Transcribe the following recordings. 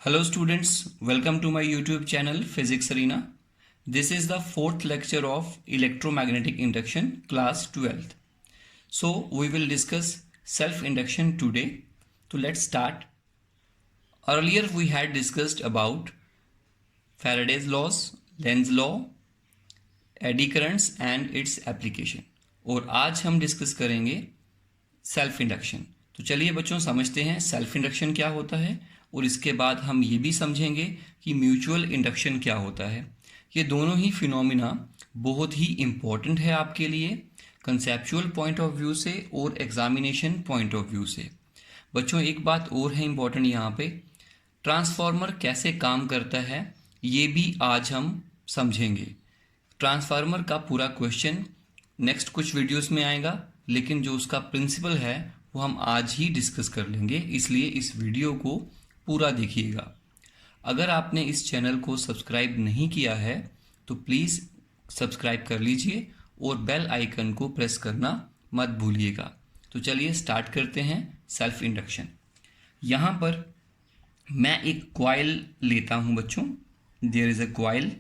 Hello students, welcome to my YouTube channel Physics Arena. This is the fourth lecture of electromagnetic induction class 12th. So we will discuss self-induction today. So let's start. Earlier we had discussed about Faraday's laws, Lenz's law, eddy currents and its application. और आज हम discuss करेंगे self induction. तो चलिए बच्चों समझते हैं self induction क्या होता है और इसके बाद हम ये भी समझेंगे कि म्यूचुअल इंडक्शन क्या होता है। ये दोनों ही फिनोमिना बहुत ही इम्पोर्टेंट है आपके लिए कंसेप्चुअल पॉइंट ऑफ व्यू से और एग्जामिनेशन पॉइंट ऑफ व्यू से। बच्चों एक बात और है इम्पोर्टेंट यहाँ पे, ट्रांसफार्मर कैसे काम करता है ये भी आज हम समझेंगे। ट्रांसफार्मर का पूरा क्वेश्चन नेक्स्ट कुछ वीडियोस में आएगा, लेकिन जो उसका प्रिंसिपल है वो हम आज ही डिस्कस कर लेंगे, इसलिए इस वीडियो को पूरा देखिएगा। अगर आपने इस चैनल को सब्सक्राइब नहीं किया है तो प्लीज़ सब्सक्राइब कर लीजिए और बेल आइकन को प्रेस करना मत भूलिएगा। तो चलिए स्टार्ट करते हैं सेल्फ इंडक्शन। यहाँ पर मैं एक कॉइल लेता हूँ बच्चों, देयर इज़ अ कॉइल।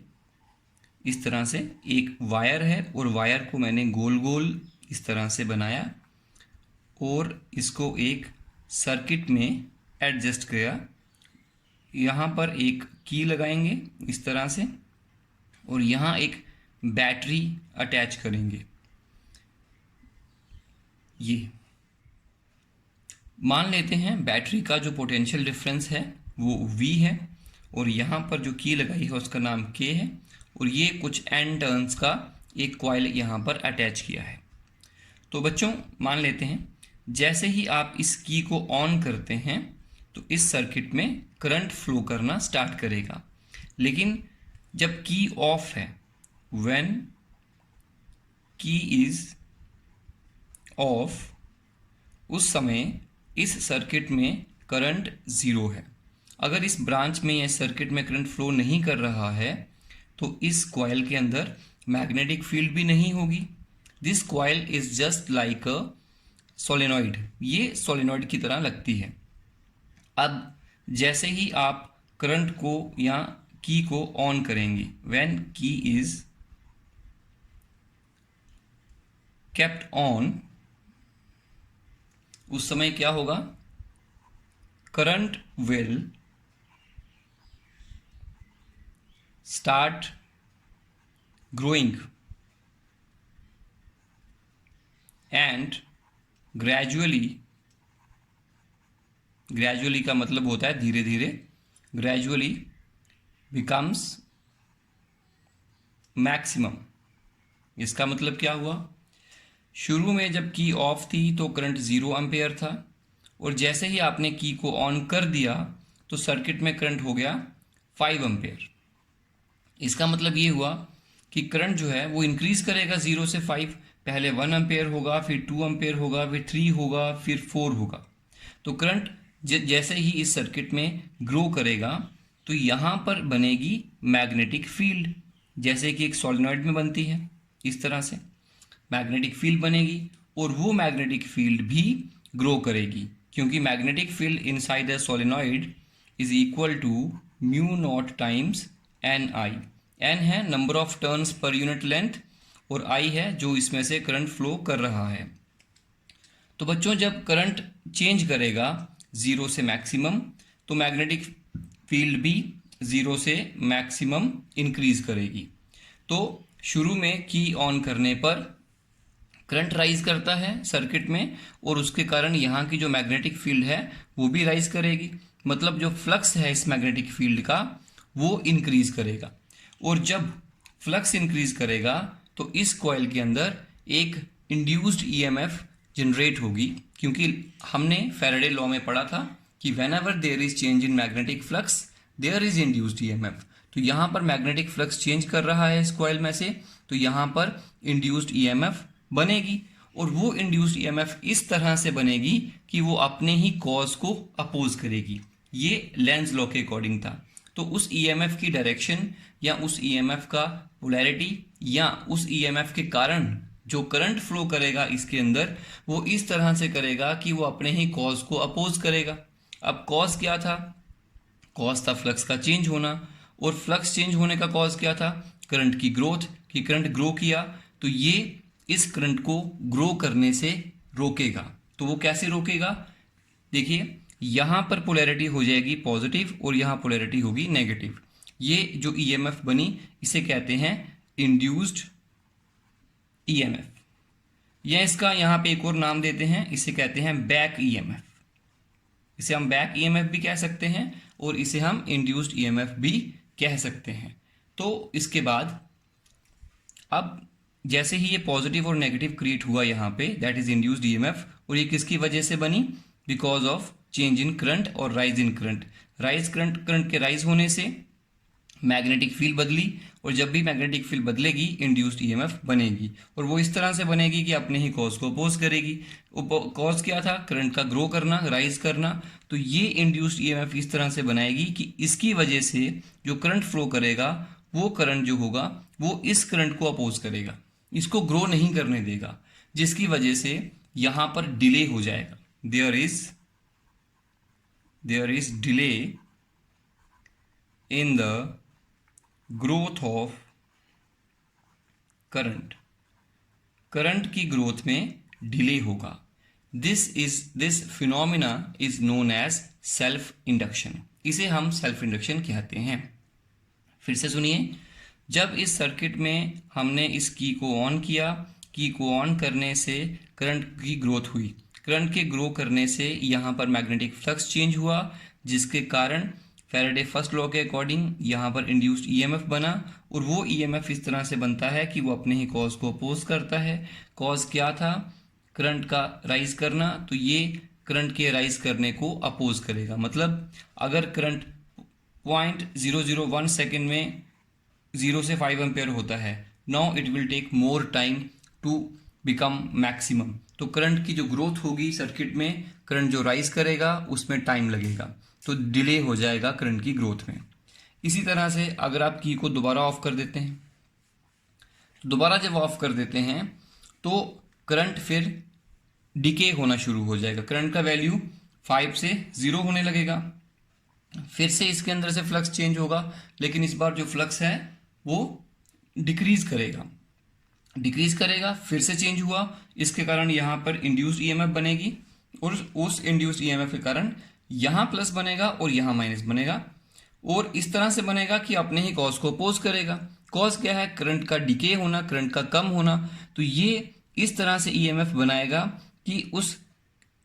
इस तरह से एक वायर है और वायर को मैंने गोल गोल इस तरह से बनाया और इसको एक सर्किट में एडजस्ट किया। यहाँ पर एक की लगाएंगे इस तरह से और यहाँ एक बैटरी अटैच करेंगे। ये मान लेते हैं बैटरी का जो पोटेंशियल डिफरेंस है वो V है और यहाँ पर जो की लगाई है उसका नाम K है और ये कुछ N टर्न्स का एक कॉइल यहाँ पर अटैच किया है। तो बच्चों मान लेते हैं जैसे ही आप इस की को ऑन करते हैं तो इस सर्किट में करंट फ्लो करना स्टार्ट करेगा, लेकिन जब की ऑफ है, व्हेन की इज ऑफ, उस समय इस सर्किट में करंट ज़ीरो है। अगर इस ब्रांच में या सर्किट में करंट फ्लो नहीं कर रहा है तो इस कॉइल के अंदर मैग्नेटिक फील्ड भी नहीं होगी। This coil is just like a solenoid, ये सोलेनॉइड की तरह लगती है। अब जैसे ही आप करंट को या की को ऑन करेंगे, व्हेन की इज केप्ट ऑन, उस समय क्या होगा, current will start growing and gradually का मतलब होता है धीरे धीरे, ग्रेजुअली बिकम्स मैक्सिमम। इसका मतलब क्या हुआ, शुरू में जब की ऑफ थी तो करंट 0 एम्पेयर था और जैसे ही आपने की को ऑन कर दिया तो सर्किट में करंट हो गया 5 एम्पेयर। इसका मतलब ये हुआ कि करंट जो है वो इंक्रीज करेगा 0 से 5, पहले 1 एम्पेयर होगा, फिर 2 एम्पेयर होगा, फिर 3 होगा, फिर 4 होगा। तो करंट जैसे ही इस सर्किट में ग्रो करेगा तो यहाँ पर बनेगी मैग्नेटिक फील्ड, जैसे कि एक सोलेनॉइड में बनती है। इस तरह से मैग्नेटिक फील्ड बनेगी और वो मैग्नेटिक फील्ड भी ग्रो करेगी, क्योंकि magnetic field inside the solenoid is equal to mu naught times N I. N है number of turns per unit length और आई है जो इसमें से करंट फ्लो कर रहा है। तो बच्चों जब करंट चेंज करेगा 0 से मैक्सिमम तो मैग्नेटिक फील्ड भी 0 से मैक्सिमम इंक्रीज करेगी। तो शुरू में की ऑन करने पर करंट राइज करता है सर्किट में और उसके कारण यहाँ की जो मैग्नेटिक फील्ड है वो भी राइज करेगी, मतलब जो फ्लक्स है इस मैग्नेटिक फील्ड का वो इंक्रीज करेगा। और जब फ्लक्स इंक्रीज करेगा तो इस कॉइल के अंदर एक इंड्यूस्ड ईएमएफ जनरेट होगी, क्योंकि हमने फैराडे लॉ में पढ़ा था कि whenever there is change in magnetic flux there is induced EMF. तो यहाँ पर मैग्नेटिक फ्लक्स चेंज कर रहा है इस कॉइल में से, तो यहाँ पर इंड्यूस्ड ईएमएफ बनेगी और वो इंड्यूस्ड ईएमएफ इस तरह से बनेगी कि वो अपने ही कॉज को अपोज करेगी। ये लेंज लॉ के अकॉर्डिंग था। तो उस ईएमएफ की डायरेक्शन या उस ईएमएफ का पोलैरिटी या उस ईएमएफ के कारण जो करंट फ्लो करेगा इसके अंदर वो इस तरह से करेगा कि वो अपने ही कॉज को अपोज करेगा। अब कॉज क्या था, कॉज था फ्लक्स का चेंज होना, और फ्लक्स चेंज होने का कॉज क्या था? करंट की ग्रोथ, कि करंट ग्रो किया तो ये इस करंट को ग्रो करने से रोकेगा। तो वो कैसे रोकेगा? देखिए यहां पर पोलैरिटी हो जाएगी पॉजिटिव और यहां पोलैरिटी होगी नेगेटिव। ये जो ईएमएफ बनी इसे कहते हैं इंड्यूस्ड ईएमएफ, या इसका यहां पे एक और नाम देते हैं, इसे कहते हैं बैक ईएमएफ। इसे हम बैक ईएमएफ भी कह सकते हैं और इसे हम इंड्यूस्ड ईएमएफ भी कह सकते हैं। तो इसके बाद अब जैसे ही ये पॉजिटिव और नेगेटिव क्रिएट हुआ यहाँ पे, दैट इज इंड्यूस्ड ईएमएफ, और ये किसकी वजह से बनी? Because of change in current और rise in current. Rise current के राइज होने से मैग्नेटिक फील्ड बदली, और जब भी मैग्नेटिक फील्ड बदलेगी इंड्यूस्ड ईएमएफ बनेगी, और वो इस तरह से बनेगी कि अपने ही कॉज को अपोज करेगी। कॉज क्या था? करंट का ग्रो करना, राइज करना। तो ये इंड्यूस्ड ईएमएफ इस तरह से बनाएगी कि इसकी वजह से जो करंट फ्लो करेगा वो करंट जो होगा वो इस करंट को अपोज करेगा, इसको ग्रो नहीं करने देगा, जिसकी वजह से यहां पर डिले हो जाएगा। There is delay in the growth of current की ग्रोथ में डिले होगा। This phenomena is known as self induction. इसे हम सेल्फ इंडक्शन कहते हैं। फिर से सुनिए, जब इस सर्किट में हमने इस की को ऑन किया, की को ऑन करने से करंट की ग्रोथ हुई, करंट के ग्रो करने से यहाँ पर मैग्नेटिक फ्लक्स चेंज हुआ, जिसके कारण फैराडे फर्स्ट लॉ के अकॉर्डिंग यहाँ पर इंड्यूस्ड ईएमएफ बना, और वो ईएमएफ इस तरह से बनता है कि वो अपने ही कॉज को अपोज करता है। कॉज क्या था? करंट का राइज करना, तो ये करंट के राइज करने को अपोज करेगा। मतलब अगर करंट 0.001 सेकेंड में 0 से 5 एम्पेयर होता है, now it will take more time to become maximum. तो करंट की जो ग्रोथ होगी सर्किट में, करंट जो राइज करेगा उसमें टाइम लगेगा, तो डिले हो जाएगा करंट की ग्रोथ में। इसी तरह से अगर आप की को दोबारा ऑफ कर देते हैं, दोबारा जब ऑफ कर देते हैं तो करंट फिर डिके होना शुरू हो जाएगा। करंट का वैल्यू 5 से 0 होने लगेगा। फिर से इसके अंदर से फ्लक्स चेंज होगा, लेकिन इस बार जो फ्लक्स है वो डिक्रीज करेगा, फिर से चेंज हुआ, इसके कारण यहाँ पर इंड्यूस्ड ईएमएफ बनेगी, और उस इंड्यूस्ड ईएमएफ के कारण यहाँ प्लस बनेगा और यहाँ माइनस बनेगा, और इस तरह से बनेगा कि अपने ही कॉज को अपोज करेगा। कॉज क्या है? करंट का डिके होना, करंट का कम होना। तो ये इस तरह से ईएमएफ बनाएगा कि उस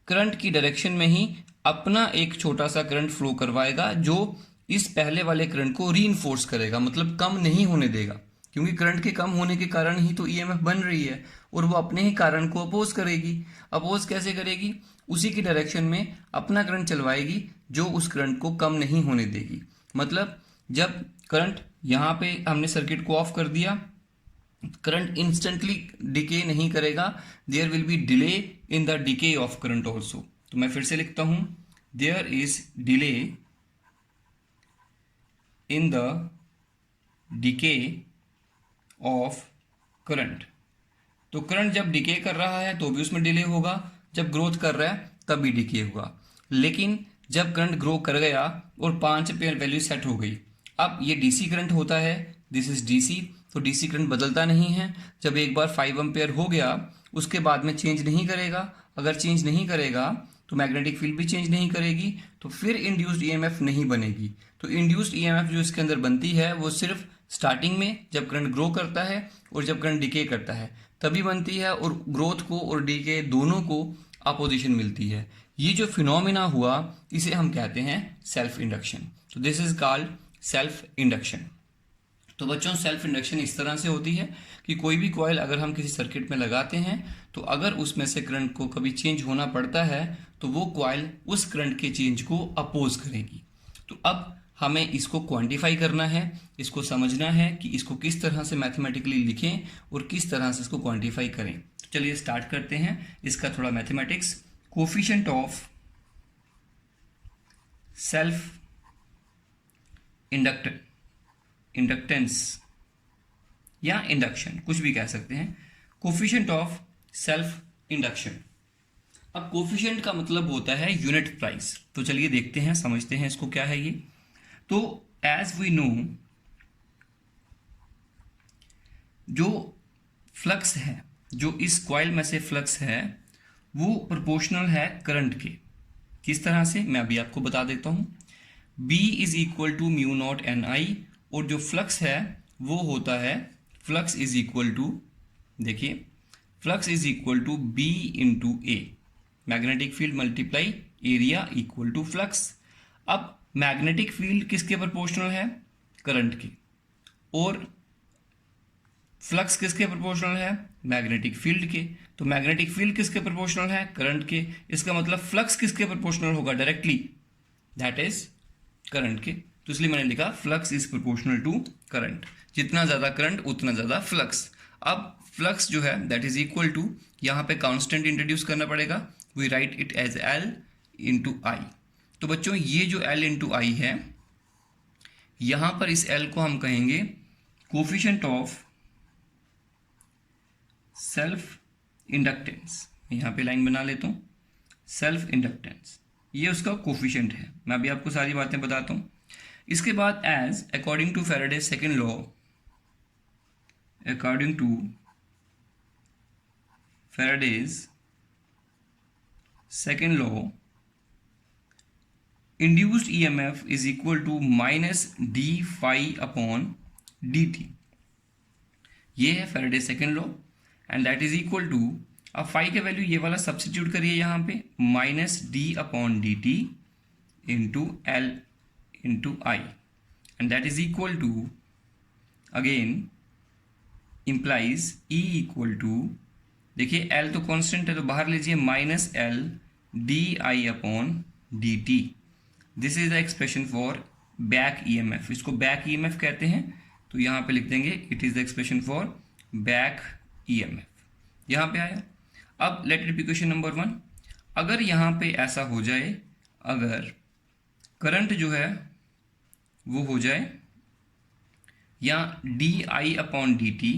करंट की डायरेक्शन में ही अपना एक छोटा सा करंट फ्लो करवाएगा, जो इस पहले वाले करंट को रीइंफोर्स करेगा, मतलब कम नहीं होने देगा, क्योंकि करंट के कम होने के कारण ही तो ईएमएफ बन रही है, और वो अपने ही कारण को अपोज करेगी। अपोज कैसे करेगी? उसी की डायरेक्शन में अपना करंट चलवाएगी, जो उस करंट को कम नहीं होने देगी। मतलब जब करंट यहाँ पे हमने सर्किट को ऑफ कर दिया, करंट इंस्टेंटली डिके नहीं करेगा, there will be delay in the decay of current also. तो मैं फिर से लिखता हूं, there is delay in the decay of current. तो करंट जब डिके कर रहा है तो भी उसमें डिले होगा, जब ग्रोथ कर रहा है तब भी डिके होगा। लेकिन जब करंट ग्रो कर गया और 5 एम्पीयर वैल्यू सेट हो गई, अब ये डीसी करंट होता है, दिस इज डीसी, तो डीसी करंट बदलता नहीं है। जब एक बार 5 एम्पीयर हो गया उसके बाद में चेंज नहीं करेगा। अगर चेंज नहीं करेगा तो मैग्नेटिक फील्ड भी चेंज नहीं करेगी, तो फिर इंड्यूस्ड ईएमएफ नहीं बनेगी। तो इंड्यूस्ड ईएमएफ जो इसके अंदर बनती है वो सिर्फ स्टार्टिंग में जब करंट ग्रो करता है और जब करंट डिके करता है तभी बनती है, और ग्रोथ को और डिके दोनों को अपोजिशन मिलती है। ये जो फिनोमिना हुआ इसे हम कहते हैं सेल्फ इंडक्शन। तो this is called self induction. तो बच्चों सेल्फ इंडक्शन इस तरह से होती है कि कोई भी कॉइल अगर हम किसी सर्किट में लगाते हैं तो अगर उसमें से करंट को कभी चेंज होना पड़ता है तो वो कॉइल उस करंट के चेंज को अपोज करेगी। तो अब हमें इसको क्वांटिफाई करना है, इसको समझना है कि इसको किस तरह से मैथमेटिकली लिखें और किस तरह से इसको क्वांटिफाई करें। तो चलिए स्टार्ट करते हैं इसका थोड़ा mathematics. Coefficient of self inductance या इंडक्शन, कुछ भी कह सकते हैं, कोफिशिएंट ऑफ सेल्फ इंडक्शन। अब कोफिशिएंट का मतलब होता है यूनिट प्राइस। तो चलिए देखते हैं, समझते हैं इसको क्या है ये। तो एज वी नो, जो फ्लक्स है, जो इस कॉइल में से फ्लक्स है, वो प्रोपोर्शनल है करंट के। किस तरह से, मैं अभी आपको बता देता हूँ। B is equal to mu naught N I, और जो फ्लक्स है वो होता है, फ्लक्स इज इक्वल टू, देखिए, flux is equal to B into A, magnetic field multiply area equal to flux. अब मैग्नेटिक फील्ड किसके प्रोपोर्शनल है, करंट के, और फ्लक्स किसके प्रोपोर्शनल है, मैग्नेटिक फील्ड के। तो मैग्नेटिक फील्ड किसके प्रोपोर्शनल है, करंट के। इसका मतलब फ्लक्स किसके प्रोपोर्शनल होगा डायरेक्टली, दैट इज करंट के। तो इसलिए मैंने लिखा flux is proportional to current. जितना ज़्यादा करंट उतना ज़्यादा फ्लक्स। अब फ्लक्स जो है दैट इज इक्वल टू, यहाँ पे कांस्टेंट इंट्रोड्यूस करना पड़ेगा, we write it as L into I. तो बच्चों ये जो एल इंटू आई है, यहाँ पर इस एल को हम कहेंगे कोफिशिएंट ऑफ सेल्फ इंडक्टेंस। यहाँ पे लाइन बना लेता हूँ, सेल्फ इंडक्टेंस, ये उसका कोफिशिएंट है। मैं अभी आपको सारी बातें बताता हूँ। इसके बाद as according to Faraday second law, according to Faraday's second law, induced EMF is equal to minus D phi upon D T. ये है Faraday second law, and that is equal to, अब फाई का value ये वाला substitute करिए यहाँ पे, minus D upon D T into L into I, and that is equal to, again implies E equal to, देखिए एल तो constant है तो बाहर लीजिए, minus L D I upon D T. This is the expression for back EMF. इसको back EMF कहते हैं, तो यहाँ पे लिख देंगे it is the expression for back EMF. यहाँ पे आया। अब late it B question number 1। अगर यहाँ पे ऐसा हो जाए, अगर करंट जो है वो हो जाए या D I upon D T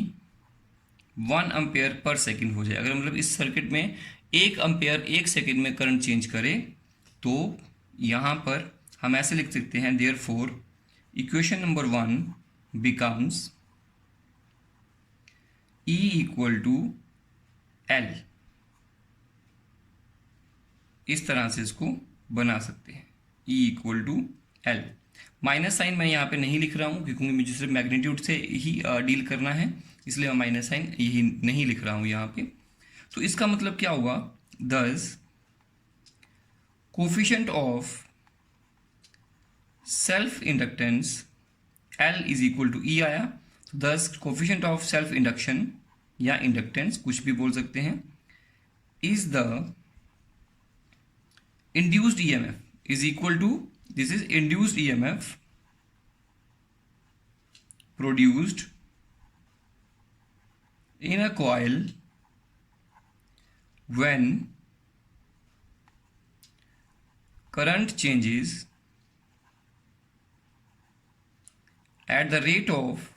1 ampere per second हो जाए, अगर मतलब इस सर्किट में 1 एम्पेयर 1 सेकेंड में करंट चेंज करे, तो यहाँ पर हम ऐसे लिख सकते हैं, therefore equation number 1 becomes E equal to L। इस तरह से इसको बना सकते हैं, E equal to L। Minus sign मैं यहाँ पे नहीं लिख रहा हूँ क्योंकि मुझे सिर्फ मैग्नीट्यूड से ही डील करना है, इसलिए मैं माइनस साइन यही नहीं लिख रहा हूँ यहाँ पे। तो इसका मतलब क्या हुआ, thus coefficient of self inductance L is equal to E आया। Thus coefficient of self induction या इंडक्टेंस, कुछ भी बोल सकते हैं, is the induced EMF is equal to, this is induced EMF produced in a coil when current changes at the rate of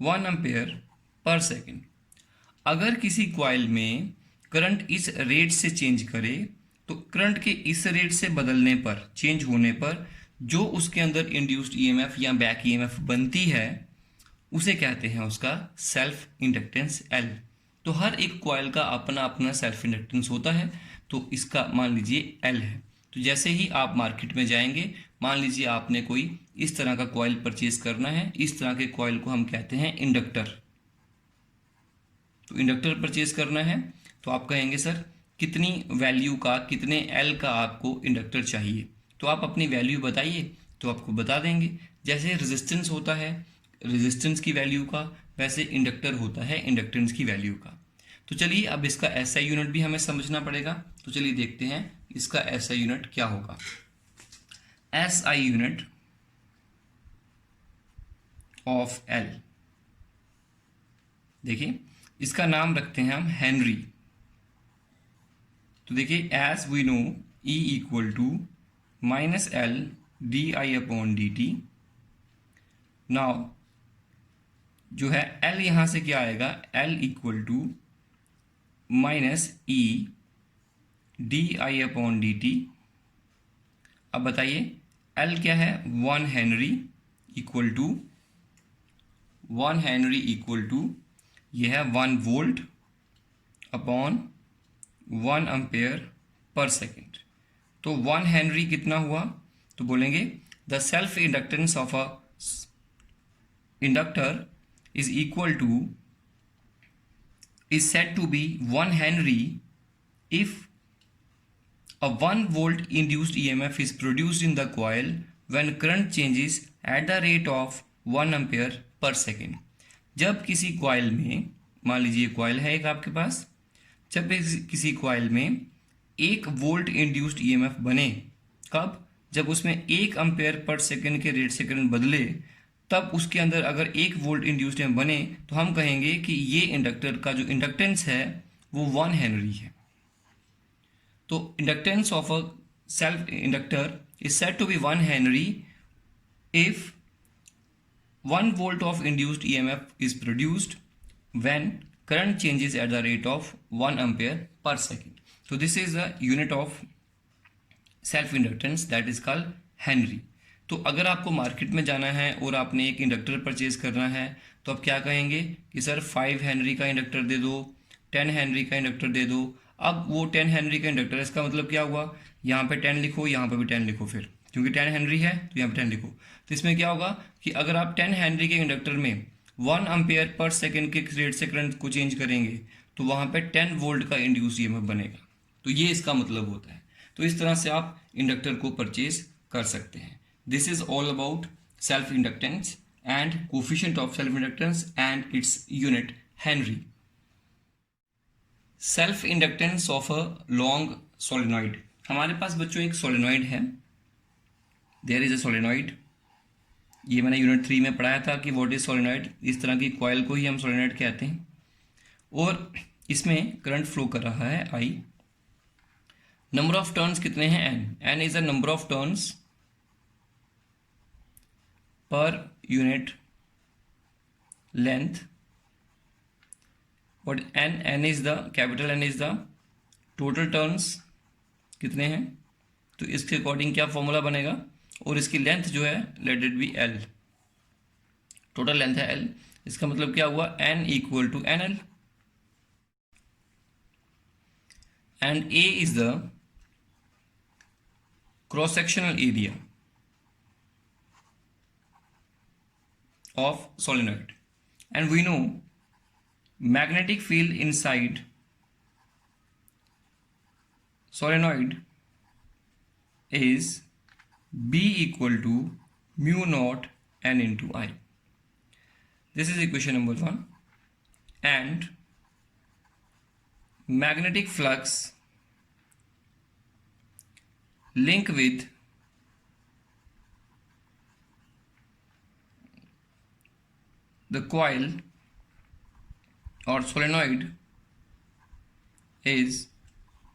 1 ampere per second. अगर किसी coil में current इस रेट से चेंज करे, तो करंट के इस रेट से बदलने पर, चेंज होने पर, जो उसके अंदर इंड्यूस्ड ईएमएफ या बैक ईएमएफ बनती है, उसे कहते हैं उसका सेल्फ इंडक्टेंस L। तो हर एक कॉइल का अपना अपना सेल्फ इंडक्टेंस होता है, तो इसका मान लीजिए L है। तो जैसे ही आप मार्केट में जाएंगे, मान लीजिए आपने कोई इस तरह का कॉइल परचेज करना है, इस तरह के कॉइल को हम कहते हैं इंडक्टर। तो इंडक्टर परचेज करना है, तो आप कहेंगे सर कितनी वैल्यू का, कितने L का आपको इंडक्टर चाहिए, तो आप अपनी वैल्यू बताइए, तो आपको बता देंगे। जैसे रेजिस्टेंस होता है रेजिस्टेंस की वैल्यू का, वैसे इंडक्टर होता है इंडक्टेंस की वैल्यू का। तो चलिए अब इसका एसआई यूनिट भी हमें समझना पड़ेगा, तो चलिए देखते हैं इसका एसआई यूनिट क्या होगा। एसआई यूनिट ऑफ L, देखिए इसका नाम रखते हैं हम हेनरी। तो देखिए as we know E equal to minus L D I upon D T. Now जो है L यहाँ से क्या आएगा, L equal to minus E D I upon D T अब बताइए एल क्या है, 1 henry equal to 1 henry equal to ये है 1 volt upon 1 ampere per second. तो 1 हेनरी कितना हुआ, तो बोलेंगे the self inductance of a inductor is equal to is said to be 1 Henry if a 1 volt induced EMF is produced in the coil when current changes at the rate of 1 ampere per second। जब किसी coil में, मान लीजिए coil है एक आपके पास, जब किसी कॉइल में 1 वोल्ट इंड्यूस्ड ईएमएफ बने, कब, जब उसमें 1 एम्पेयर पर सेकेंड के रेट से करंट बदले, तब उसके अंदर अगर 1 वोल्ट इंड्यूस्ड बने तो हम कहेंगे कि ये इंडक्टर का जो इंडक्टेंस है वो 1 हेनरी है। तो inductance of a self inductor is said to be 1 henry if 1 volt of induced EMF is produced when current changes at the rate of 1 ampere per second. So this is the unit of self inductance that is called Henry. तो अगर आपको market में जाना है और आपने एक inductor purchase करना है तो आप क्या कहेंगे कि सर 5 हेनरी का इंडक्टर दे दो, 10 हेनरी का इंडक्टर दे दो। अब वो 10 हेनरी का इंडक्टर, इसका मतलब क्या हुआ, यहाँ पे 10 लिखो, यहाँ पे भी 10 लिखो, फिर क्योंकि 10 हेनरी है तो यहाँ पे 10 लिखो। तो इसमें क्या होगा कि अगर आप 10 हेनरी के इंडक्टर में 1 एम्पेयर पर सेकेंड के रेट से करंट को चेंज करेंगे तो वहाँ पे 10 वोल्ट का इंड्यूस ईएमएफ बनेगा। तो ये इसका मतलब होता है। तो इस तरह से आप इंडक्टर को परचेज कर सकते हैं। This is all about self inductance and coefficient of self inductance and its unit Henry. Self inductance of a long solenoid. हमारे पास बच्चों एक सोलेनॉइड है, देयर इज अ सोलेनॉइड। ये मैंने यूनिट 3 में पढ़ाया था कि व्हाट इज सोलेनॉइड। इस तरह की कॉइल को ही हम सोलेनॉइड कहते हैं और इसमें करंट फ्लो कर रहा है I। नंबर ऑफ टर्न्स कितने हैं, n is the number of turns per unit length. और n is the capital N is the total turns कितने हैं। तो इसके अकॉर्डिंग क्या फॉर्मूला बनेगा, और इसकी लेंथ जो है let it be L, total length है L। इसका मतलब क्या हुआ, n equal to NL and A is the cross sectional area of solenoid and we know magnetic field inside solenoid is B equal to mu naught n into I. This is equation number 1. And magnetic flux link with the coil or solenoid is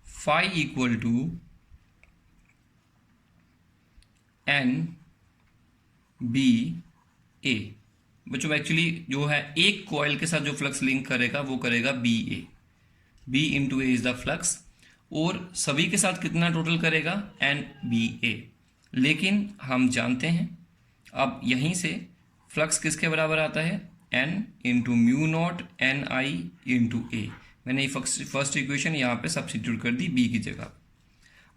phi equal to N B A. बच्चों actually जो है एक coil के साथ जो flux link करेगा वो करेगा B A, B into A is the flux, और सभी के साथ कितना टोटल करेगा, एन बी ए। लेकिन हम जानते हैं अब यहीं से फ्लक्स किसके बराबर आता है, N into mu naught N I into A. मैंने फर्स्ट इक्वेशन यहाँ पे सब्स्टिट्यूट कर दी बी की जगह।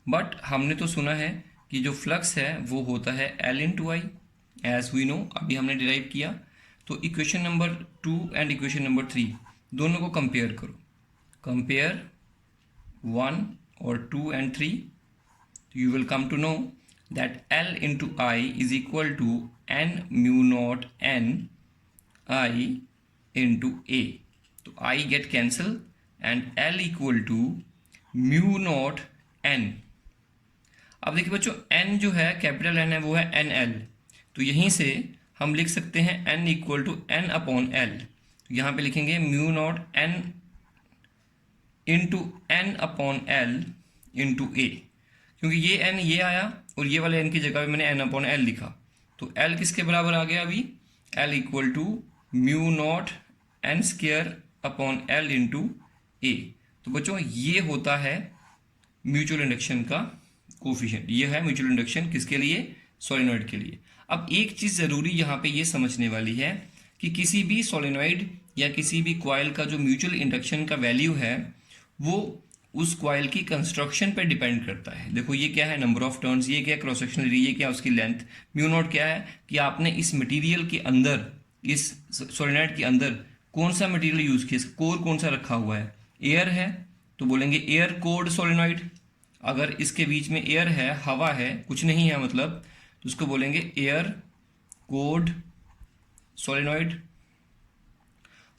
बट हमने तो सुना है कि जो फ्लक्स है वो होता है L into I, as we know, अभी हमने डिराइव किया। तो equation number 2 and equation number 3 दोनों को कंपेयर करो, कंपेयर 1 और 2 and 3, you will come to know that L into I is equal to N mu naught N I into A. तो I get cancel and L equal to mu naught N. अब देखिए बच्चों n जो है capital N है वो है NL, तो यहीं से हम लिख सकते हैं n equal to n upon L। तो यहाँ पे लिखेंगे mu naught n into n upon L into A, क्योंकि ये n ये आया और ये वाले n की जगह पे मैंने n अपॉन L लिखा। तो L किसके बराबर आ गया अभी, L equal to mu naught n square upon L into A. तो बच्चों ये होता है म्यूचुअल इंडक्शन का कोफिशिएंट। ये है म्यूचुअल इंडक्शन किसके लिए? सोलेनॉइड के लिए। अब एक चीज़ ज़रूरी यहाँ पे ये समझने वाली है कि किसी भी सोलेनॉइड या किसी भी कॉइल का जो म्यूचुअल इंडक्शन का वैल्यू है वो उस कॉइल की कंस्ट्रक्शन पे डिपेंड करता है। देखो ये क्या है? Number of turns. ये क्या? Cross sectional area. ये क्या? उसकी लेंथ। म्यू नॉट क्या है? कि आपने इस मटेरियल के अंदर, इस सोलेनॉइड के अंदर कौन सा मटेरियल यूज़ किया, कोर कौन सा रखा हुआ है? एयर है तो बोलेंगे एयर कोर्ड सोलेनॉइड। अगर इसके बीच में एयर है, हवा है, कुछ नहीं है मतलब, तो उसको बोलेंगे एयर कोर्ड सोलेनॉइड।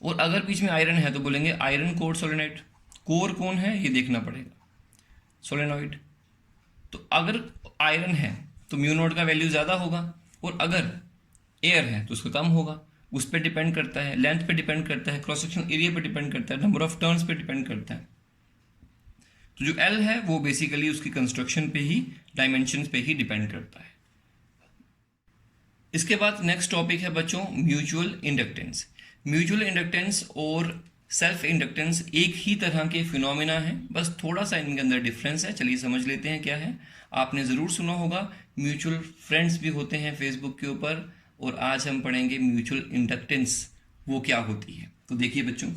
और अगर बीच में आयरन है तो बोलेंगे आयरन कोर्ड सोलेनॉइड। कोर कौन है ये देखना पड़ेगा, सोलेनॉइड। तो अगर आयरन है तो म्यू नॉट का वैल्यू ज़्यादा होगा, और अगर एयर है तो उसका कम होगा। उस पर डिपेंड करता है, लेंथ पे डिपेंड करता है, क्रॉस सेक्शन एरिया पे डिपेंड करता है, नंबर ऑफ टर्न्स पे डिपेंड करता है। तो जो एल है वो बेसिकली उसकी कंस्ट्रक्शन पे ही, डायमेंशन पे ही डिपेंड करता है। इसके बाद नेक्स्ट टॉपिक है बच्चों म्यूचुअल इंडक्टेंस। म्यूचुअल इंडक्टेंस और सेल्फ इंडक्टेंस एक ही तरह के फिनोमिना है, बस थोड़ा सा इनके अंदर डिफरेंस है। चलिए समझ लेते हैं क्या है। आपने ज़रूर सुना होगा म्यूचुअल फ्रेंड्स भी होते हैं फेसबुक के ऊपर, और आज हम पढ़ेंगे म्यूचुअल इंडक्टेंस वो क्या होती है। तो देखिए बच्चों,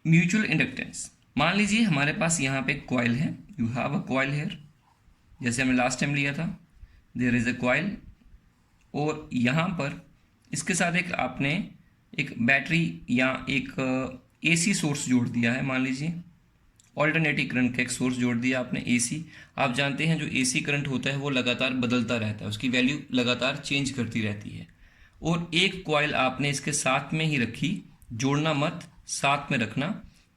म्यूचुअल इंडक्टेंस, मान लीजिए हमारे पास यहाँ पे कॉइल है, you have a coil here, जैसे हमने लास्ट टाइम लिया था, देयर इज अ कॉइल, और यहाँ पर इसके साथ एक आपने एक बैटरी या एक एसी सोर्स जोड़ दिया है। मान लीजिए ऑल्टरनेटिव करंट का एक सोर्स जोड़ दिया आपने, एसी। आप जानते हैं जो एसी करंट होता है वो लगातार बदलता रहता है, उसकी वैल्यू लगातार चेंज करती रहती है। और एक कॉइल आपने इसके साथ में ही रखी, जोड़ना मत, साथ में रखना।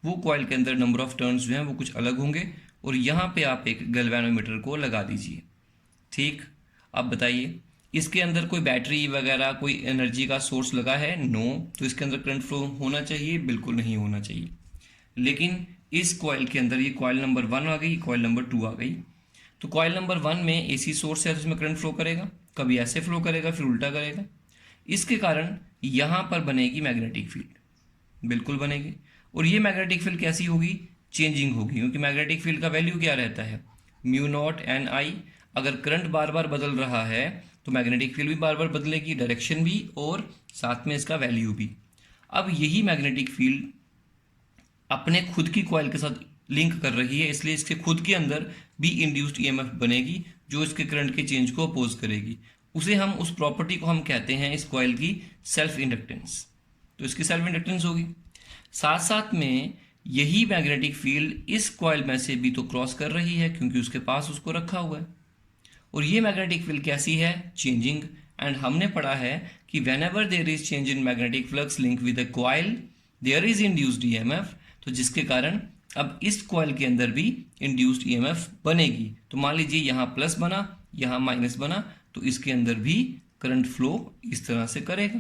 वो कॉइल के अंदर नंबर ऑफ टर्न्स जो हैं वो कुछ अलग होंगे, और यहाँ पे आप एक गैल्वेनोमीटर को लगा दीजिए। ठीक, अब बताइए इसके अंदर कोई बैटरी वगैरह कोई एनर्जी का सोर्स लगा है? नो। तो इसके अंदर करंट फ्लो होना चाहिए? बिल्कुल नहीं होना चाहिए। लेकिन इस कॉइल के अंदर, ये कॉइल नंबर 1 आ गई, कॉइल नंबर 2 आ गई। तो कॉइल नंबर 1 में एसी सोर्स है तो इसमें करंट फ्लो करेगा, कभी ऐसे फ्लो करेगा फिर उल्टा करेगा। इसके कारण यहाँ पर बनेगी मैग्नेटिक फील्ड, बिल्कुल बनेगी। और ये मैग्नेटिक फील्ड कैसी होगी? चेंजिंग होगी, क्योंकि मैग्नेटिक फील्ड का वैल्यू क्या रहता है? म्यू नॉट एन आई। अगर करंट बार बार बदल रहा है तो मैग्नेटिक फील्ड भी बार बार बदलेगी, डायरेक्शन भी और साथ में इसका वैल्यू भी। अब यही मैग्नेटिक फील्ड अपने खुद की कॉइल के साथ लिंक कर रही है, इसलिए इसके खुद के अंदर भी इंड्यूस्ड ईएमएफ बनेगी जो इसके करंट के चेंज को अपोज करेगी। उस प्रॉपर्टी को हम कहते हैं इस कॉइल की सेल्फ इंडक्टेंस। तो इसकी सेल्फ इंडक्टेंस होगी। साथ साथ में यही मैग्नेटिक फील्ड इस कॉइल में से भी तो क्रॉस कर रही है, क्योंकि उसके पास उसको रखा हुआ है। और ये मैग्नेटिक फील्ड कैसी है? चेंजिंग। एंड हमने पढ़ा है कि whenever there is change in magnetic flux link with a coil there is induced EMF. तो जिसके कारण अब इस कॉइल के अंदर भी इंड्यूस्ड ईएमएफ बनेगी। तो मान लीजिए यहाँ प्लस बना, यहाँ माइनस बना, तो इसके अंदर भी करंट फ्लो इस तरह से करेगा,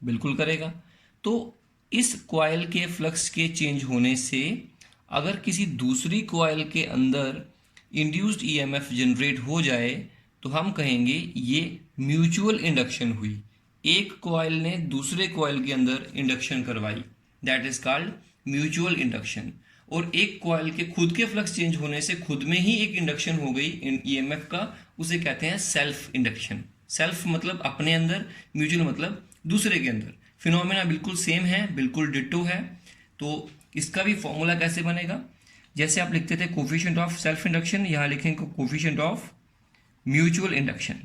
बिल्कुल करेगा। तो इस कॉइल के फ्लक्स के चेंज होने से अगर किसी दूसरी कॉइल के अंदर इंड्यूस्ड ईएमएफ जनरेट हो जाए तो हम कहेंगे ये म्यूचुअल इंडक्शन हुई। एक कॉइल ने दूसरे कॉइल के अंदर इंडक्शन करवाई, that is called mutual induction. और एक कॉइल के खुद के फ्लक्स चेंज होने से खुद में ही एक इंडक्शन हो गई ईएमएफ का, उसे कहते हैं सेल्फ इंडक्शन। सेल्फ मतलब अपने अंदर, म्यूचुअल मतलब दूसरे के अंदर। फिनोमेना बिल्कुल सेम है, बिल्कुल डिट्टो है। तो इसका भी फॉर्मूला कैसे बनेगा? जैसे आप लिखते थे कोफिशिएंट ऑफ सेल्फ इंडक्शन, यहां लिखेंगे coefficient of mutual induction,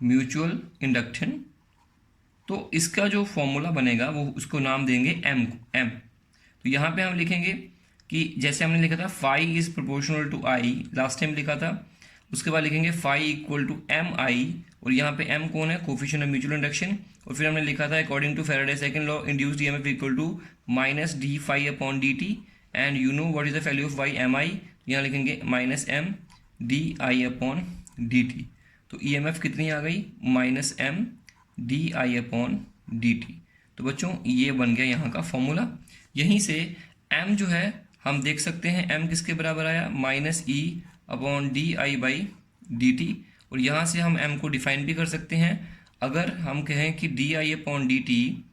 mutual induction. तो इसका जो फॉर्मूला बनेगा वो उसको नाम देंगे एम। तो यहाँ पे हम लिखेंगे कि जैसे हमने लिखा था phi is proportional to I, last time लिखा था। उसके बाद लिखेंगे phi equal to M I, और यहाँ पे एम कौन है? Coefficient of mutual induction. और फिर हमने लिखा था according to Faraday second law induced EMF equal to minus D phi upon D T, and you know what is the value of Y? M I. यहाँ लिखेंगे minus M D I upon D T. तो EMF कितनी आ गई? Minus M D I upon D T. तो बच्चों ये बन गया यहाँ का फॉर्मूला। यहीं से m जो है हम देख सकते हैं m किसके बराबर आया? Minus E upon D I by D T. और यहाँ से हम m को डिफाइन भी कर सकते हैं। अगर हम कहें कि D I upon D T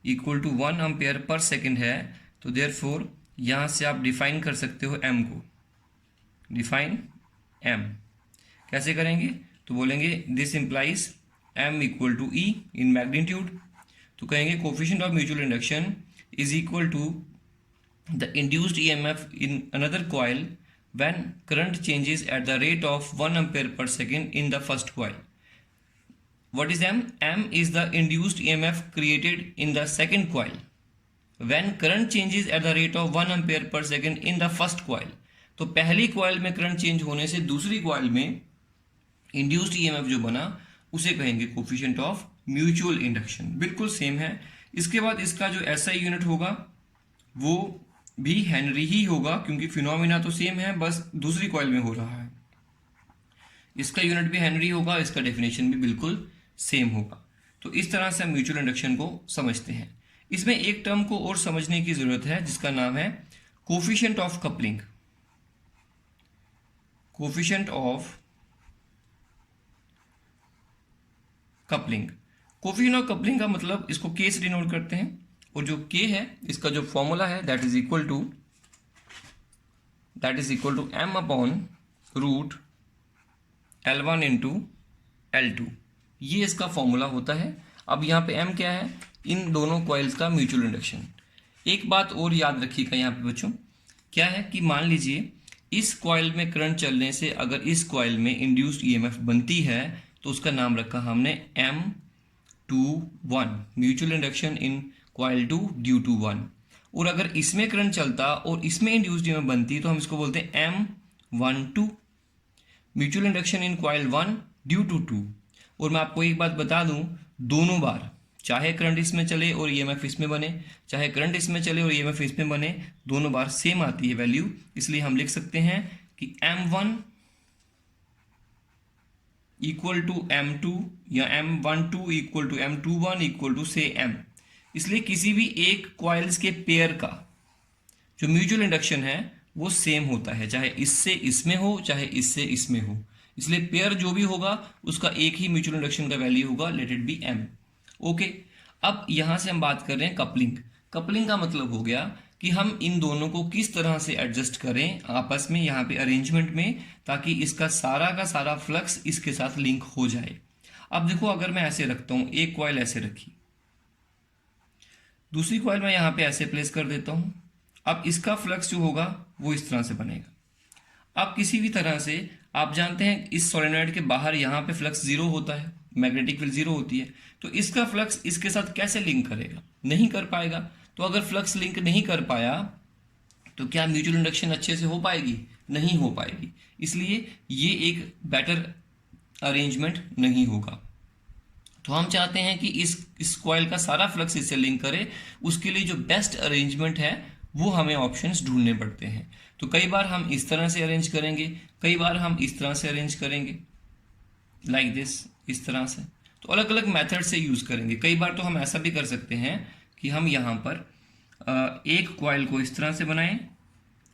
equal to 1 ampere per second है, तो देयरफॉर यहाँ से आप डिफाइन कर सकते हो m को। डिफाइन m, कैसे करेंगे? तो बोलेंगे this implies m equal to E in magnitude. तो कहेंगे coefficient of mutual induction is equal to the induced EMF in another coil when current changes at the rate of 1 ampere per second in the first coil. What is M? M is the induced EMF created in the second coil when current changes at the rate of 1 ampere per second in the first coil. तो पहली coil में current change होने से दूसरी coil में induced EMF जो बना उसे कहेंगे कोफिशिएंट ऑफ म्यूचुअल इंडक्शन। बिल्कुल सेम है। इसके बाद इसका जो एसआई यूनिट होगा वो भी हेनरी ही होगा, क्योंकि फिनोमिना तो सेम है, बस दूसरी कॉइल में हो रहा है। इसका यूनिट भी हेनरी होगा, इसका डेफिनेशन भी बिल्कुल सेम होगा। तो इस तरह से हम म्यूचुअल इंडक्शन को समझते हैं। इसमें एक टर्म को और समझने की जरूरत है जिसका नाम है coefficient of coupling. Coefficient of coupling, coefficient of coupling का मतलब इसको के से डिनोट करते हैं, और जो के है इसका जो फॉर्मूला है that is equal to m upon root L1 into L2, ये इसका फॉर्मूला होता है। अब यहाँ पे m क्या है? इन दोनों कॉइल्स का म्यूचुअल इंडक्शन। एक बात और याद रखिएगा यहाँ पे बच्चों, क्या है कि मान लीजिए इस कॉइल में करंट चलने से अगर इस कॉइल में इंड्यूस्ड ईएमएफ बनती है तो उसका नाम रखा हमने M21, mutual induction in coil 2 due to 1। और अगर इसमें करंट चलता और इसमें इंड्यूस्ड ईएमएफ बनती तो हम इसको बोलते हैं M12, mutual induction in coil 1 due to 2। और मैं आपको एक बात बता दूं, दोनों बार चाहे करंट इसमें चले और ईएमएफ इसमें बने, चाहे करंट इसमें चले और ईएमएफ इसमें बने, दोनों बार सेम आती है वैल्यू। इसलिए हम लिख सकते हैं कि M1 इक्वल टू M2 या M12 equal to M21 equal to से M। इसलिए किसी भी एक कॉइल्स के पेयर का जो म्यूचुअल इंडक्शन है वो सेम होता है, चाहे इससे इसमें हो चाहे इससे इसमें हो। इसलिए पेयर जो भी होगा उसका एक ही म्यूचुअल इंडक्शन का वैल्यू होगा, late it B M। Okay, अब यहां से हम बात कर रहे हैं कपलिंग। कपलिंग का मतलब हो गया कि हम इन दोनों को किस तरह से एडजस्ट करें आपस में यहाँ पे अरेंजमेंट में, ताकि इसका सारा का सारा फ्लक्स इसके साथ लिंक हो जाए। अब देखो, अगर मैं ऐसे रखता हूं, एक कॉइल ऐसे रखी, दूसरी कॉइल मैं यहाँ पे ऐसे प्लेस कर देता हूं, अब इसका फ्लक्स जो होगा वो इस तरह से बनेगा। अब किसी भी तरह से आप जानते हैं इस सोलेनॉइड के बाहर यहाँ पे फ्लक्स जीरो होता है, मैग्नेटिक फील्ड जीरो होती है, तो इसका फ्लक्स इसके साथ कैसे लिंक करेगा? नहीं कर पाएगा। तो अगर फ्लक्स लिंक नहीं कर पाया तो क्या म्यूचुअल इंडक्शन अच्छे से हो पाएगी? नहीं हो पाएगी। इसलिए ये एक बेटर अरेंजमेंट नहीं होगा। तो हम चाहते हैं कि इस कॉइल का सारा फ्लक्स इससे लिंक करे, उसके लिए जो बेस्ट अरेंजमेंट है वो हमें ऑप्शंस ढूंढने पड़ते हैं। तो कई बार हम इस तरह से अरेंज करेंगे, कई बार हम इस तरह से अरेंज करेंगे, लाइक दिस, इस तरह से। तो अलग अलग मेथड से यूज़ करेंगे। कई बार तो हम ऐसा भी कर सकते हैं कि हम यहाँ पर एक कॉइल को इस तरह से बनाएं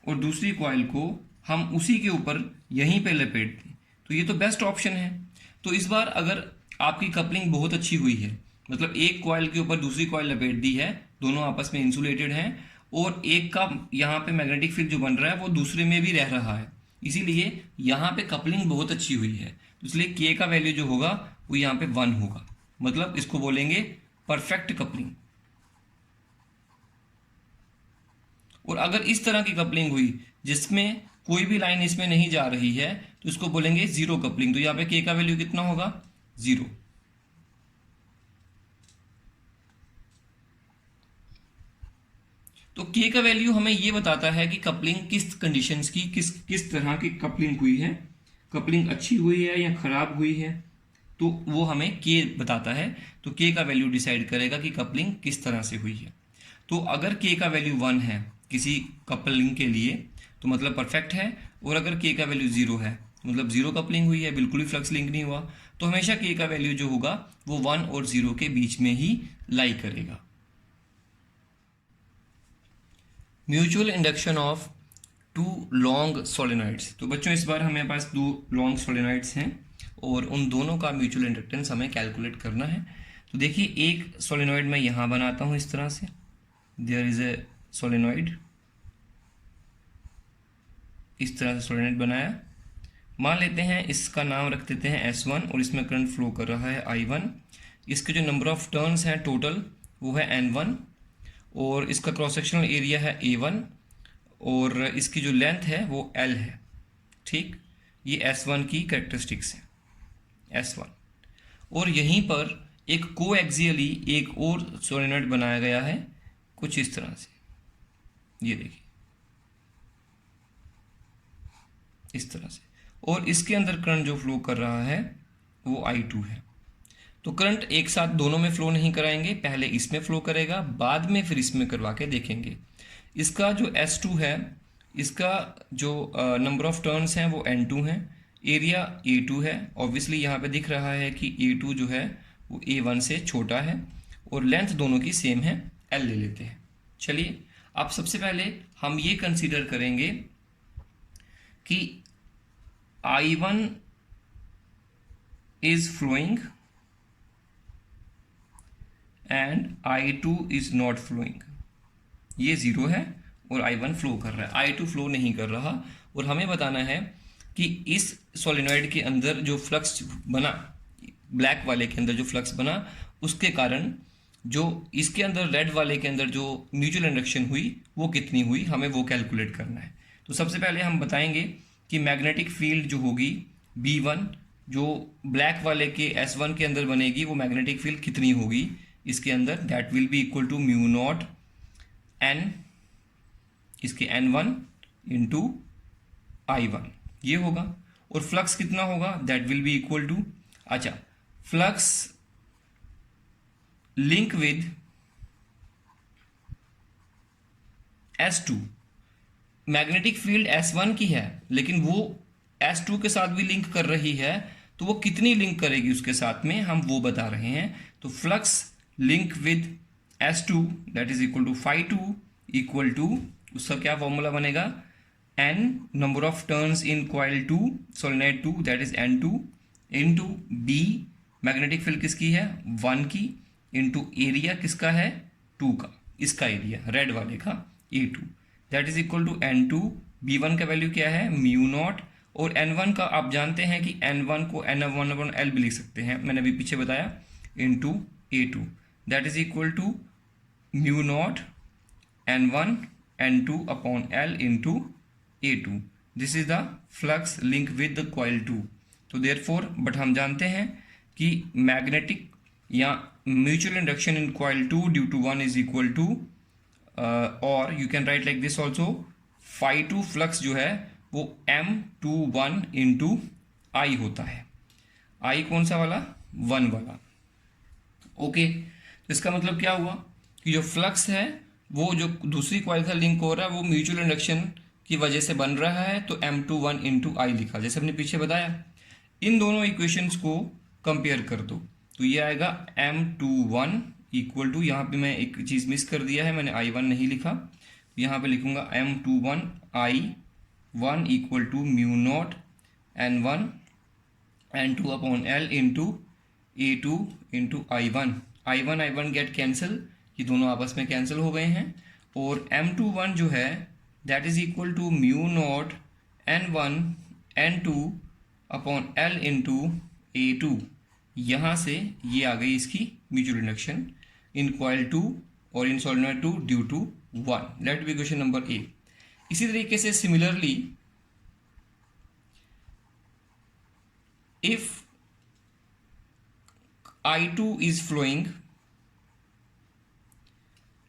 और दूसरी कॉइल को हम उसी के ऊपर यहीं पे लपेट दें, तो ये तो बेस्ट ऑप्शन है। तो इस बार अगर आपकी कपलिंग बहुत अच्छी हुई है, मतलब एक कॉइल के ऊपर दूसरी कॉइल लपेट दी है, दोनों आपस में इंसुलेटेड हैं, और एक का यहाँ पे मैग्नेटिक फील्ड जो बन रहा है वो दूसरे में भी रह रहा है, इसीलिए यहाँ पे कपलिंग बहुत अच्छी हुई है। तो इसलिए के का वैल्यू जो होगा वो यहाँ पे 1 होगा, मतलब इसको बोलेंगे परफेक्ट कपलिंग। और अगर इस तरह की कपलिंग हुई जिसमें कोई भी लाइन इसमें नहीं जा रही है तो इसको बोलेंगे जीरो कपलिंग। तो यहाँ पे के का वैल्यू कितना होगा? 0। तो के का वैल्यू हमें ये बताता है कि कपलिंग किस कंडीशंस की, किस तरह की कपलिंग हुई है, कपलिंग अच्छी हुई है या खराब हुई है, तो वो हमें के बताता है। तो के का वैल्यू डिसाइड करेगा कि कपलिंग किस तरह से हुई है। तो अगर के का वैल्यू 1 है किसी कपलिंग के लिए तो मतलब परफेक्ट है, और अगर के का वैल्यू 0 है मतलब जीरो कपलिंग हुई है, बिल्कुल भी फ्लक्स लिंक नहीं हुआ, तो हमेशा के का वैल्यू जो होगा वो 1 और 0 के बीच में ही लाई करेगा। Mutual induction of 2 long solenoids. तो बच्चों इस बार हमें पास 2 लॉन्ग सोलेनॉइड्स हैं और उन दोनों का म्यूचुअल इंडक्टेंस हमें कैलकुलेट करना है। तो देखिए, एक सोलेनॉइड मैं यहाँ बनाता हूँ इस तरह से, देयर इज ए सोलेनॉइड इस तरह से सोलेनोइड बनाया। मान लेते हैं इसका नाम रख देते हैं S1 और इसमें करंट फ्लो कर रहा है I1। इसके जो नंबर ऑफ टर्न्स हैं टोटल वो है N1 और इसका क्रॉस सेक्शनल एरिया है A1 और इसकी जो लेंथ है वो L है। ठीक, ये S1 की कैरेक्टरिस्टिक्स है S1। और यहीं पर एक कोएक्सियली एक और सोलेनोइड बनाया गया है कुछ इस तरह से, ये देखिए इस तरह से, और इसके अंदर करंट जो फ्लो कर रहा है वो I2 है। तो करंट एक साथ दोनों में फ्लो नहीं कराएंगे, पहले इसमें फ्लो करेगा, बाद में फिर इसमें करवा के देखेंगे। इसका जो S2 है, इसका जो नंबर ऑफ टर्न्स हैं वो N2 हैं, एरिया A2 है। ऑब्वियसली यहाँ पे दिख रहा है कि A2 जो है वो A1 से छोटा है और लेंथ दोनों की सेम है, L ले लेते हैं। चलिए अब सबसे पहले हम ये कंसीडर करेंगे कि I1 is flowing and I2 is not flowing। ये ज़ीरो है और I1 फ्लो कर रहा है, I2 फ्लो नहीं कर रहा। और हमें बताना है कि इस सोलेनोइड के अंदर जो फ्लक्स बना, ब्लैक वाले के अंदर जो फ्लक्स बना, उसके कारण जो इसके अंदर रेड वाले के अंदर जो म्यूचुअल इंडक्शन हुई वो कितनी हुई, हमें वो कैलकुलेट करना है। तो सबसे पहले हम बताएंगे कि मैग्नेटिक फील्ड जो होगी B1 जो ब्लैक वाले के S1 के अंदर बनेगी, वो मैग्नेटिक फील्ड कितनी होगी इसके अंदर, that will be equal to mu naught N इसके N1 इंटू I1 ये होगा। और फ्लक्स कितना होगा, that will be equal to, अच्छा flux link with S2, magnetic field S1 की है लेकिन वो S2 के साथ भी लिंक कर रही है, तो वो कितनी लिंक करेगी उसके साथ में, हम वो बता रहे हैं। तो flux link with S2 that is equal to φ2 equal to, उसका क्या फॉर्मूला बनेगा, N number of turns in coil 2 solenoid 2 that is N2 into B magnetic field किसकी है 1 की, इंटू एरिया किसका है 2 का, इसका एरिया रेड वाले का A2 that is equal to N2। B1 का वैल्यू क्या है म्यू नॉट, और N1 का आप जानते हैं कि N1 को N1/L भी लिख सकते हैं, मैंने अभी पीछे बताया, into A2 that is equal to mu naught N1 N2/L into A2। This is the flux link with the coil 2। तो देयरफॉर बट हम जानते हैं कि मैग्नेटिक या mutual induction in coil 2 due to 1 is equal to, और you can write like this also, φ2 flux जो है वो M21 इंटू I होता है। I कौन सा वाला, 1 वाला। ओके, तो इसका मतलब क्या हुआ कि जो फ्लक्स है वो जो दूसरी कॉइल का लिंक हो रहा है वो म्यूचुअल इंडक्शन की वजह से बन रहा है, तो M21 इंटू I लिखा जैसे हमने पीछे बताया। इन दोनों इक्वेशंस को कंपेयर कर दो तो ये आएगा M21 इक्वल टू, यहाँ पे मैं एक चीज़ मिस कर दिया है, मैंने I1 नहीं लिखा, यहाँ पे लिखूंगा M21 I1 equal to mu naught N1 N2/L into A2 into I1 get cancel, ये दोनों आपस में कैंसिल हो गए हैं, और M21 जो है that is equal to mu naught N1 N2/L into A2। यहाँ से ये आ गई इसकी म्यूचुअल इंडक्शन इन कॉइल 2 और in solenoid 2 due to 1। Let be question number A। इसी तरीके से similarly if I2 is flowing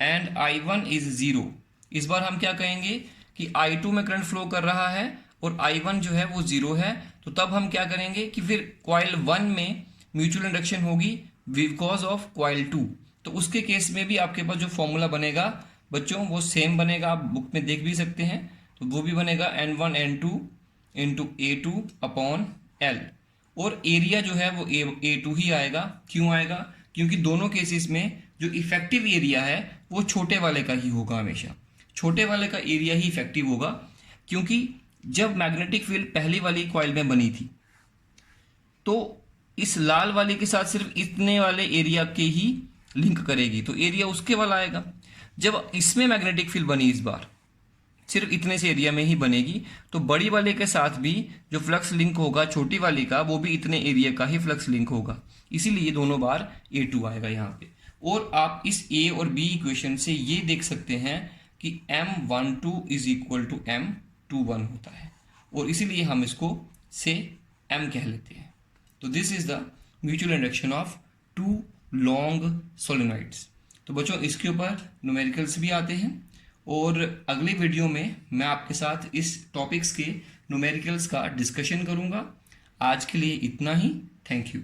and I1 is 0, इस बार हम क्या कहेंगे कि I2 में करंट फ्लो कर रहा है और I1 जो है वो 0 है, तो तब हम क्या करेंगे कि फिर कॉइल 1 में म्यूचुअल इंडक्शन होगी बिकॉज ऑफ कॉइल 2। तो उसके केस में भी आपके पास जो फॉर्मूला बनेगा बच्चों वो सेम बनेगा, आप बुक में देख भी सकते हैं, तो वो भी बनेगा N1 N2 इंटू A2/L, और एरिया जो है वो A2 ही आएगा। क्यों आएगा, क्योंकि दोनों केसेस में जो इफेक्टिव एरिया है वो छोटे वाले का ही होगा, हमेशा छोटे वाले का एरिया ही इफेक्टिव होगा, क्योंकि जब मैग्नेटिक फील्ड पहली वाली कॉइल में बनी थी तो इस लाल वाले के साथ सिर्फ इतने वाले एरिया के ही लिंक करेगी, तो एरिया उसके वाला आएगा। जब इसमें मैग्नेटिक फील्ड बनी इस बार सिर्फ इतने से एरिया में ही बनेगी। तो बड़ी वाले के साथ भी जो फ्लक्स लिंक होगा छोटी वाली का, वो भी इतने एरिया का ही फ्लक्स लिंक होगा, इसीलिए दोनों बार A2 आएगा यहाँ पे। और आप इस A और B इक्वेशन से ये देख सकते हैं कि M12 is equal to M21 होता है, और इसीलिए हम इसको से M कह लेते हैं। तो this is the mutual induction of two long solenoids. तो बच्चों इसके ऊपर न्यूमेरिकल्स भी आते हैं, और अगले वीडियो में मैं आपके साथ इस टॉपिक्स के न्यूमेरिकल्स का डिस्कशन करूंगा। आज के लिए इतना ही। Thank you.